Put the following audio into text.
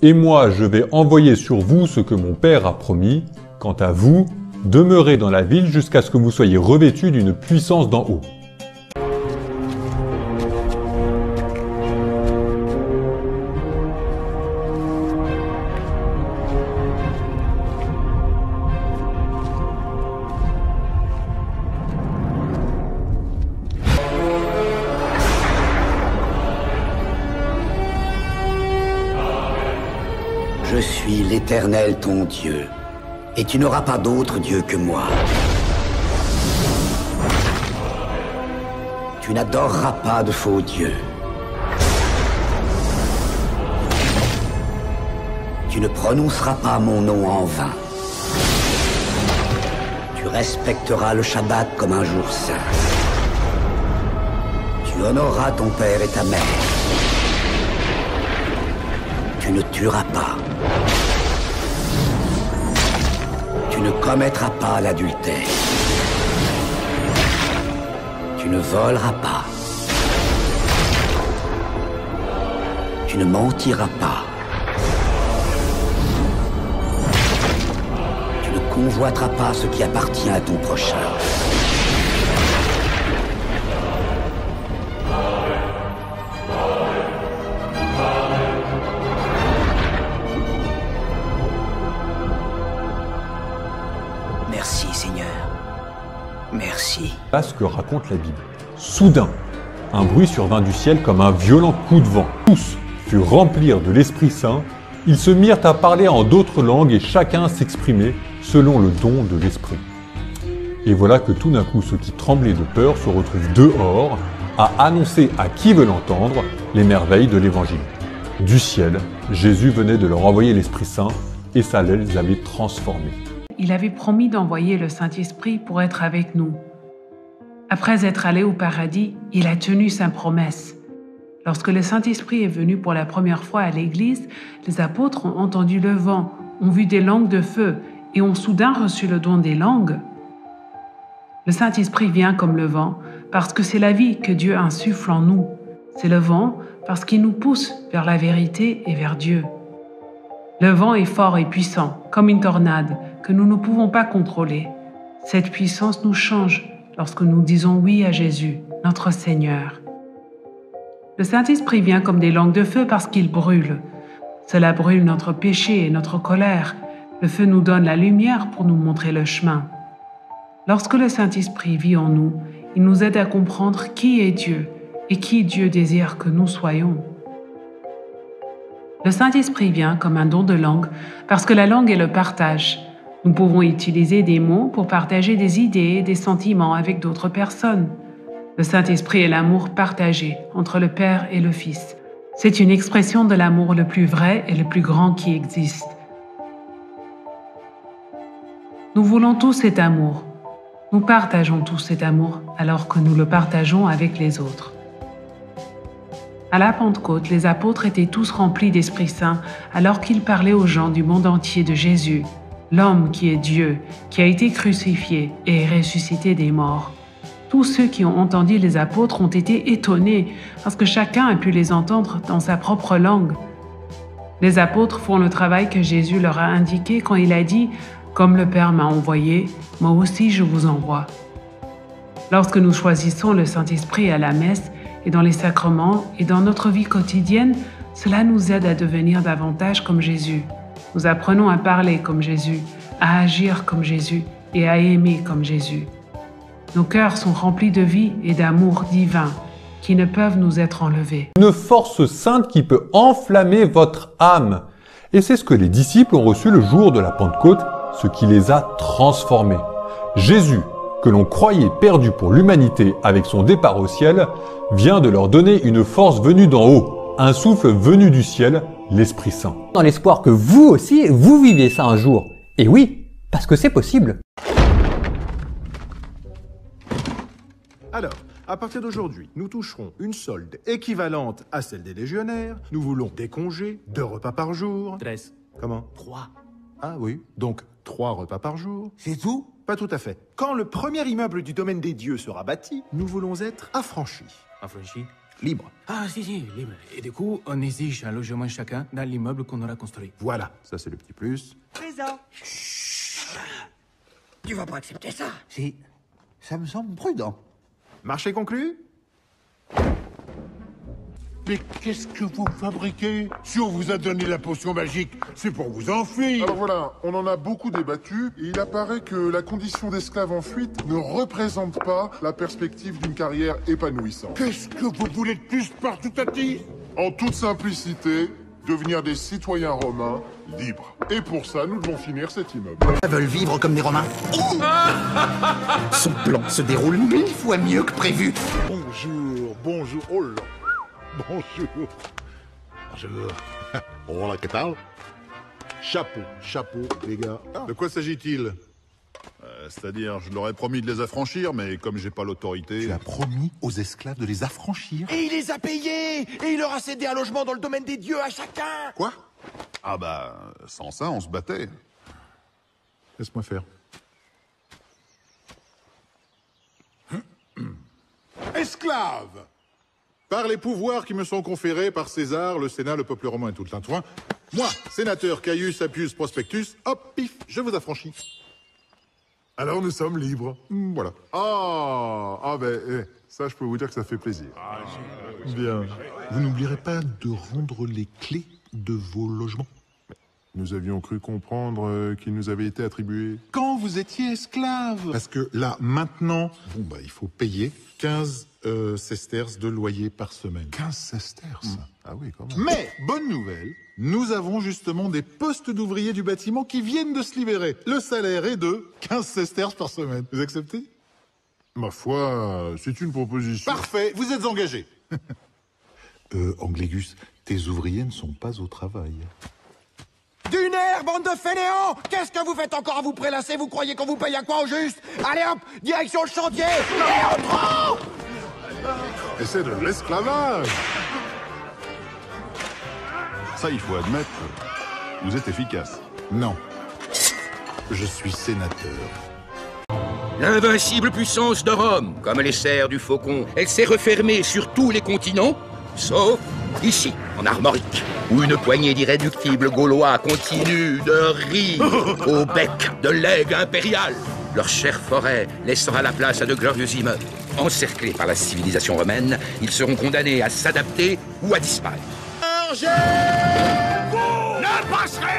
Et moi, je vais envoyer sur vous ce que mon Père a promis. Quant à vous, demeurez dans la ville jusqu'à ce que vous soyez revêtus d'une puissance d'en haut. » Je suis l'Éternel ton Dieu, et tu n'auras pas d'autre Dieu que moi. Tu n'adoreras pas de faux dieux. Tu ne prononceras pas mon nom en vain. Tu respecteras le Shabbat comme un jour saint. Tu honoreras ton père et ta mère. Tu ne tueras pas. Tu ne commettras pas l'adultère. Tu ne voleras pas. Tu ne mentiras pas. Tu ne convoiteras pas ce qui appartient à ton prochain. Merci, Seigneur. Merci. Voilà ce que raconte la Bible. Soudain, un bruit survint du ciel comme un violent coup de vent. Tous furent remplis de l'Esprit Saint. Ils se mirent à parler en d'autres langues et chacun s'exprimait selon le don de l'Esprit. Et voilà que tout d'un coup, ceux qui tremblaient de peur se retrouvent dehors à annoncer à qui veut l'entendre les merveilles de l'Évangile. Du ciel, Jésus venait de leur envoyer l'Esprit Saint et ça les avait transformés. Il avait promis d'envoyer le Saint-Esprit pour être avec nous. Après être allé au paradis, il a tenu sa promesse. Lorsque le Saint-Esprit est venu pour la première fois à l'Église, les apôtres ont entendu le vent, ont vu des langues de feu et ont soudain reçu le don des langues. Le Saint-Esprit vient comme le vent parce que c'est la vie que Dieu insuffle en nous. C'est le vent parce qu'il nous pousse vers la vérité et vers Dieu. Le vent est fort et puissant, comme une tornade, que nous ne pouvons pas contrôler. Cette puissance nous change lorsque nous disons oui à Jésus, notre Seigneur. Le Saint-Esprit vient comme des langues de feu parce qu'il brûle. Cela brûle notre péché et notre colère. Le feu nous donne la lumière pour nous montrer le chemin. Lorsque le Saint-Esprit vit en nous, il nous aide à comprendre qui est Dieu et qui Dieu désire que nous soyons. Le Saint-Esprit vient comme un don de langue parce que la langue est le partage. Nous pouvons utiliser des mots pour partager des idées et des sentiments avec d'autres personnes. Le Saint-Esprit est l'amour partagé entre le Père et le Fils. C'est une expression de l'amour le plus vrai et le plus grand qui existe. Nous voulons tous cet amour. Nous partageons tous cet amour alors que nous le partageons avec les autres. À la Pentecôte, les apôtres étaient tous remplis d'Esprit Saint alors qu'ils parlaient aux gens du monde entier de Jésus, l'homme qui est Dieu, qui a été crucifié et est ressuscité des morts. Tous ceux qui ont entendu les apôtres ont été étonnés parce que chacun a pu les entendre dans sa propre langue. Les apôtres font le travail que Jésus leur a indiqué quand il a dit « Comme le Père m'a envoyé, moi aussi je vous envoie ». Lorsque nous choisissons le Saint-Esprit à la messe et dans les sacrements et dans notre vie quotidienne, cela nous aide à devenir davantage comme Jésus. Nous apprenons à parler comme Jésus, à agir comme Jésus et à aimer comme Jésus. Nos cœurs sont remplis de vie et d'amour divin qui ne peuvent nous être enlevés. Une force sainte qui peut enflammer votre âme. Et c'est ce que les disciples ont reçu le jour de la Pentecôte, ce qui les a transformés. Jésus, que l'on croyait perdu pour l'humanité avec son départ au ciel, vient de leur donner une force venue d'en haut, un souffle venu du ciel, l'Esprit Saint. Dans l'espoir que vous aussi, vous viviez ça un jour. Et oui, parce que c'est possible. Alors, à partir d'aujourd'hui, nous toucherons une solde équivalente à celle des légionnaires. Nous voulons des congés, 2 repas par jour. 13. Comment? 3. Ah oui, donc 3 repas par jour. C'est tout? Pas tout à fait. Quand le premier immeuble du domaine des dieux sera bâti, nous voulons être affranchis. Affranchi. libre. Ah, si, libre. Et du coup, on exige un logement chacun dans l'immeuble qu'on aura construit. Voilà, ça c'est le petit plus. Présent. Tu vas pas accepter ça? Si, ça me semble prudent. Marché conclu? Mais qu'est-ce que vous fabriquez? Si on vous a donné la potion magique, c'est pour vous enfuir. Alors voilà, on en a beaucoup débattu, et il apparaît que la condition d'esclave en fuite ne représente pas la perspective d'une carrière épanouissante. Qu'est-ce que vous voulez de plus par tout à dit? En toute simplicité, devenir des citoyens romains libres. Et pour ça, nous devons finir cet immeuble. Ils veulent vivre comme des Romains. Son plan se déroule 1000 fois mieux que prévu. Bonjour, oh là. Bonjour. Hola, ¿qué tal? Chapeau, les gars. De quoi s'agit-il? C'est-à-dire, je leur ai promis de les affranchir, mais comme j'ai pas l'autorité... Tu as promis aux esclaves de les affranchir? Et il les a payés! Et il leur a cédé un logement dans le domaine des dieux à chacun! Quoi? Ah bah, sans ça, on se battait. Laisse-moi faire. Esclaves! Par les pouvoirs qui me sont conférés par César, le Sénat, le peuple romain et tout le tintouin, moi, sénateur Caius Appius Prospectus, hop, pif, je vous affranchis. Alors nous sommes libres. Voilà. Ça je peux vous dire que ça fait plaisir. Bien. Vous n'oublierez pas de rendre les clés de vos logements. Nous avions cru comprendre qu'ils nous avaient été attribués. Quand vous étiez esclave. Parce que là, maintenant, il faut payer 15 sesterces de loyer par semaine. 15 sesterces. Ah oui, quand même. Mais, bonne nouvelle, nous avons justement des postes d'ouvriers du bâtiment qui viennent de se libérer. Le salaire est de 15 sesterces par semaine. Vous acceptez? Ma foi, c'est une proposition. Parfait, vous êtes engagé. Anglégus, tes ouvriers ne sont pas au travail. D'une aire, bande de fainéants! Qu'est-ce que vous faites encore à vous prélasser? Vous croyez qu'on vous paye à quoi au juste? Allez hop, direction le chantier! Et entrons! Et c'est de l'esclavage! Ça, il faut admettre, vous êtes efficace. Non. Je suis sénateur. L'invincible puissance de Rome, comme les serres du faucon, elle s'est refermée sur tous les continents, sauf ici, en Armorique, où une poignée d'irréductibles Gaulois continuent de rire au bec de l'aigle impérial, leur chère forêt laissant à la place à de glorieux immeubles. Encerclés par la civilisation romaine, ils seront condamnés à s'adapter ou à disparaître. Vous ne passerez